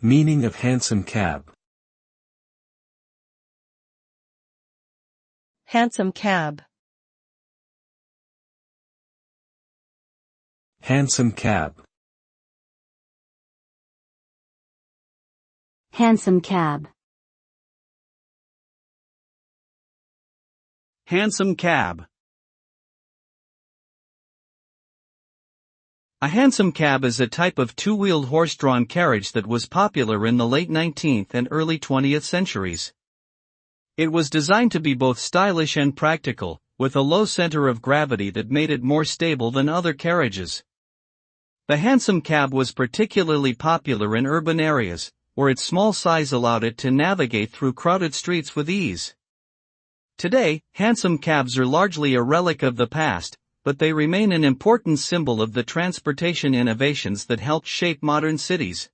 Meaning of hansom cab. Hansom cab. Hansom cab. Hansom cab. Hansom cab. A hansom cab is a type of two-wheeled horse-drawn carriage that was popular in the late 19th and early 20th centuries. It was designed to be both stylish and practical, with a low center of gravity that made it more stable than other carriages. The hansom cab was particularly popular in urban areas, where its small size allowed it to navigate through crowded streets with ease. Today, hansom cabs are largely a relic of the past, but they remain an important symbol of the transportation innovations that helped shape modern cities.